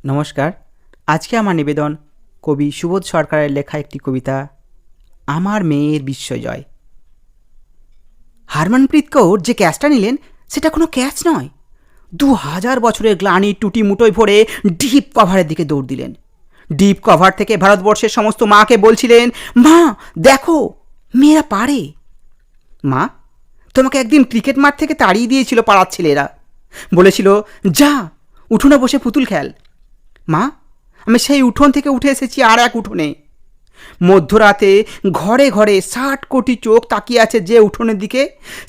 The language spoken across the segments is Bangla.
নমস্কার। আজকে আমার নিবেদন কবি সুবোধ সরকারের লেখা একটি কবিতা, আমার মেয়ের বিশ্বজয়। হারমনপ্রীত কৌর যে ক্যাচটা নিলেন সেটা কোনো ক্যাচ নয়। 2000 বছরের গ্লানি টুটি মুটোয় ভরে ডিপ কভারের দিকে দৌড় দিলেন। ডিপ কভার থেকে ভারতবর্ষের সমস্ত মাকে বলছিলেন, মা দেখো মেয়েরা পারে। মা, তোমাকে একদিন ক্রিকেট মাঠ থেকে তাড়িয়ে দিয়েছিল পাড়ার ছেলেরা, বলেছিল যা উঠোনে বসে পুতুল খেল। মা, আমি সেই উঠোন থেকে উঠে এসেছি আর এক উঠোনে। মধ্যরাতে ঘরে ঘরে 60 কোটি চোখ তাকিয়ে আছে যে উঠোনের দিকে,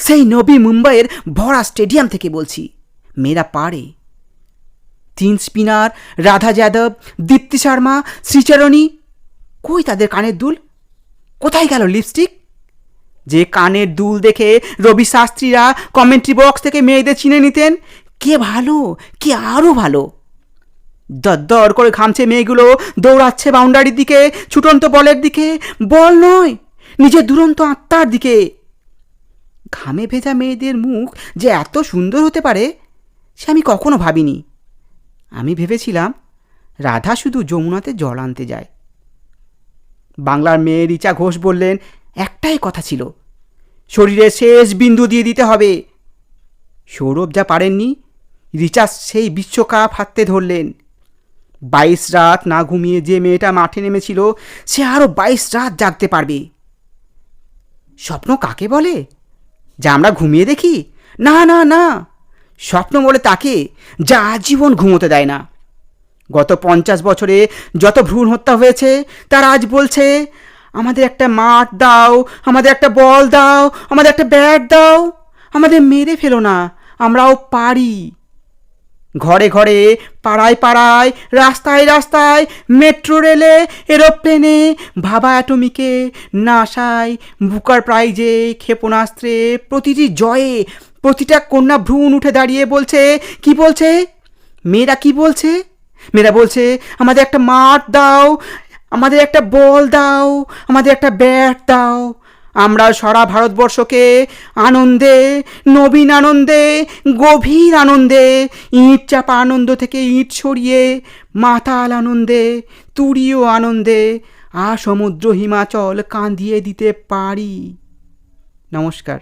সেই নবী মুম্বাইয়ের ভরা স্টেডিয়াম থেকে বলছি মেয়েরা পারে। 3 স্পিনার রাধা যাদব, দীপ্তি শর্মা, শ্রীচরণী, কই তাদের কানের দুল? কোথায় গেল লিপস্টিক? যে কানের দুল দেখে রবি শাস্ত্রীরা কমেন্ট্রি বক্স থেকে মেয়েদের চিনে নিতেন কে ভালো, কে আরও ভালো। দরদর করে ঘামছে মেয়েগুলো, দৌড়াচ্ছে বাউন্ডারির দিকে, ছুটন্ত বলের দিকে, বল নয় নিজের দুরন্ত আত্মার দিকে। ঘামে ভেজা মেয়েদের মুখ যে এত সুন্দর হতে পারে সে আমি কখনো ভাবিনি। আমি ভেবেছিলাম রাধা শুধু যমুনাতে জল আনতে যায়। বাংলার মেয়ে রিচা ঘোষ বললেন, একটাই কথা ছিল, শরীরে শেষ বিন্দু দিয়ে দিতে হবে। সৌরভ যা পারেননি, রিচা সেই বিশ্বকাপ হাতে ধরলেন। 22 রাত না ঘুমিয়ে যে মেয়েটা মাঠে নেমেছিল সে আরও 22 রাত জাগতে পারবে। স্বপ্ন কাকে বলে? যা আমরা ঘুমিয়ে দেখি? না না না, স্বপ্ন বলে তাকে যা আজীবন ঘুমোতে দেয় না। গত 50 বছরে যত ভ্রূণ হত্যা হয়েছে তারা আজ বলছে, আমাদের একটা মাঠ দাও, আমাদের একটা বল দাও, আমাদের একটা ব্যাট দাও, আমাদের মেরে ফেলো না, আমরাও পারি। ঘরে ঘরে, পাড়ায় পাড়ায়, রাস্তায় রাস্তায়, মেট্রো রেলে, এরোপ্লেনে, ভাবা অ্যাটমিকে, নাসায়, বুকার প্রাইজে, ক্ষেপণাস্ত্রে, প্রতিটি জয়ে প্রতিটা কন্যা ভ্রূণ উঠে দাঁড়িয়ে বলছে, কি বলছে? মেয়েরা কি বলছে? মেয়েরা বলছে, আমাদের একটা মাঠ দাও, আমাদের একটা বল দাও, আমাদের একটা ব্যাট দাও। আমরা সারা ভারতবর্ষকে আনন্দে, নবীন আনন্দে, গভীর আনন্দে, ইঁট চাপা আনন্দ থেকে ইঁট সরিয়ে মাতাল আনন্দে, তুরীয় আনন্দে সমুদ্র হিমাচল কাঁদিয়ে দিতে পারি। নমস্কার।